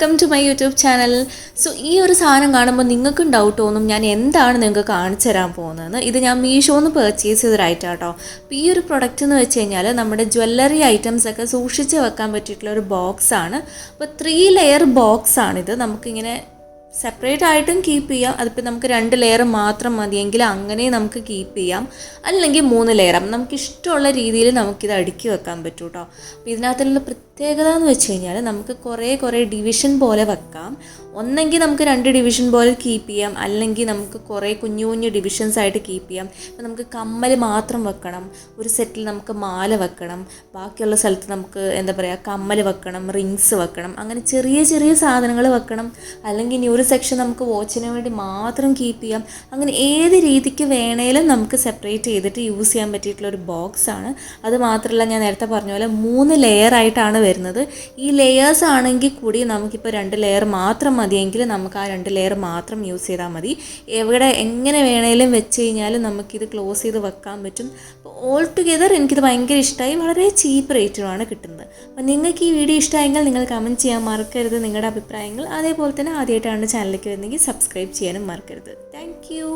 Welcome to my YouTube channel. So ഈ ഒരു സാധനം കാണുമ്പോൾ നിങ്ങൾക്കും ഡൗട്ട് തോന്നും ഞാൻ എന്താണ് നിങ്ങൾക്ക് കാണിച്ചു തരാൻ പോകുന്നതെന്ന്. ഇത് ഞാൻ മീഷോന്ന് പർച്ചേസ് ചെയ്തൊരൈറ്റം കേട്ടോ. അപ്പോൾ ഈ ഒരു പ്രൊഡക്റ്റ് എന്ന് വെച്ച് കഴിഞ്ഞാൽ നമ്മുടെ ജ്വല്ലറി ഐറ്റംസ് ഒക്കെ സൂക്ഷിച്ച് വെക്കാൻ പറ്റിയിട്ടുള്ള ഒരു ബോക്സാണ്. അപ്പോൾ 3 ലെയർ ബോക്സാണിത്. നമുക്കിങ്ങനെ സെപ്പറേറ്റ് ആയിട്ടും കീപ്പ് ചെയ്യാം. അതിപ്പോൾ നമുക്ക് 2 ലെയർ മാത്രം മതിയെങ്കിൽ അങ്ങനെ നമുക്ക് കീപ്പ് ചെയ്യാം, അല്ലെങ്കിൽ 3 ലെയർ. നമുക്ക് ഇഷ്ടമുള്ള രീതിയിൽ നമുക്കിത് അടുക്കി വെക്കാൻ പറ്റും കേട്ടോ. അപ്പോൾ ഇതിനകത്തുള്ള പ്രത്യേകത എന്ന് വെച്ച് കഴിഞ്ഞാൽ നമുക്ക് കുറേ ഡിവിഷൻ പോലെ വെക്കാം. ഒന്നെങ്കിൽ നമുക്ക് 2 ഡിവിഷൻ പോലെ കീപ്പ് ചെയ്യാം, അല്ലെങ്കിൽ നമുക്ക് കുറേ കുഞ്ഞു ഡിവിഷൻസ് ആയിട്ട് കീപ്പ് ചെയ്യാം. ഇപ്പോൾ നമുക്ക് കമ്മൽ മാത്രം വെക്കണം, ഒരു സെറ്റിൽ നമുക്ക് മാല വെക്കണം, ബാക്കിയുള്ള സ്ഥലത്ത് നമുക്ക് എന്താ പറയുക കമ്മൽ വെക്കണം, റിങ്സ് വെക്കണം, അങ്ങനെ ചെറിയ സാധനങ്ങൾ വെക്കണം. അല്ലെങ്കിൽ ഇനി ഒരു സെക്ഷൻ നമുക്ക് വാച്ചിന് വേണ്ടി മാത്രം കീപ്പ് ചെയ്യാം. അങ്ങനെ ഏത് രീതിക്ക് വേണേലും നമുക്ക് സെപ്പറേറ്റ് ചെയ്തിട്ട് യൂസ് ചെയ്യാൻ പറ്റിയിട്ടുള്ളൊരു ബോക്സാണ്. അത് മാത്രമല്ല, ഞാൻ നേരത്തെ പറഞ്ഞ പോലെ 3 ലെയർ ആയിട്ടാണ് വരുന്നത്. ഈ ലെയേഴ്സ് ആണെങ്കിൽ കൂടി നമുക്കിപ്പോൾ 2 ലെയർ മാത്രം മതിയെങ്കിൽ നമുക്ക് ആ 2 ലെയർ മാത്രം യൂസ് ചെയ്താൽ മതി. എങ്ങനെ വേണേലും വെച്ച് കഴിഞ്ഞാൽ നമുക്കിത് ക്ലോസ് ചെയ്ത് വെക്കാൻ പറ്റും. അപ്പോൾ ഓൾ ടുഗെദർ എനിക്കിത് ഭയങ്കര ഇഷ്ടമായി. വളരെ ചീപ്പ് റേറ്റിനുമാണ് കിട്ടുന്നത്. അപ്പോൾ നിങ്ങൾക്ക് ഈ വീഡിയോ ഇഷ്ടമായെങ്കിൽ നിങ്ങൾ കമൻറ്റ് ചെയ്യാൻ മറക്കരുത് നിങ്ങളുടെ അഭിപ്രായങ്ങൾ. അതേപോലെ തന്നെ ആദ്യമായിട്ടാണ് ചാനലിലേക്ക് വരുന്നെങ്കിൽ സബ്സ്ക്രൈബ് ചെയ്യാനും മറക്കരുത്. Thank you.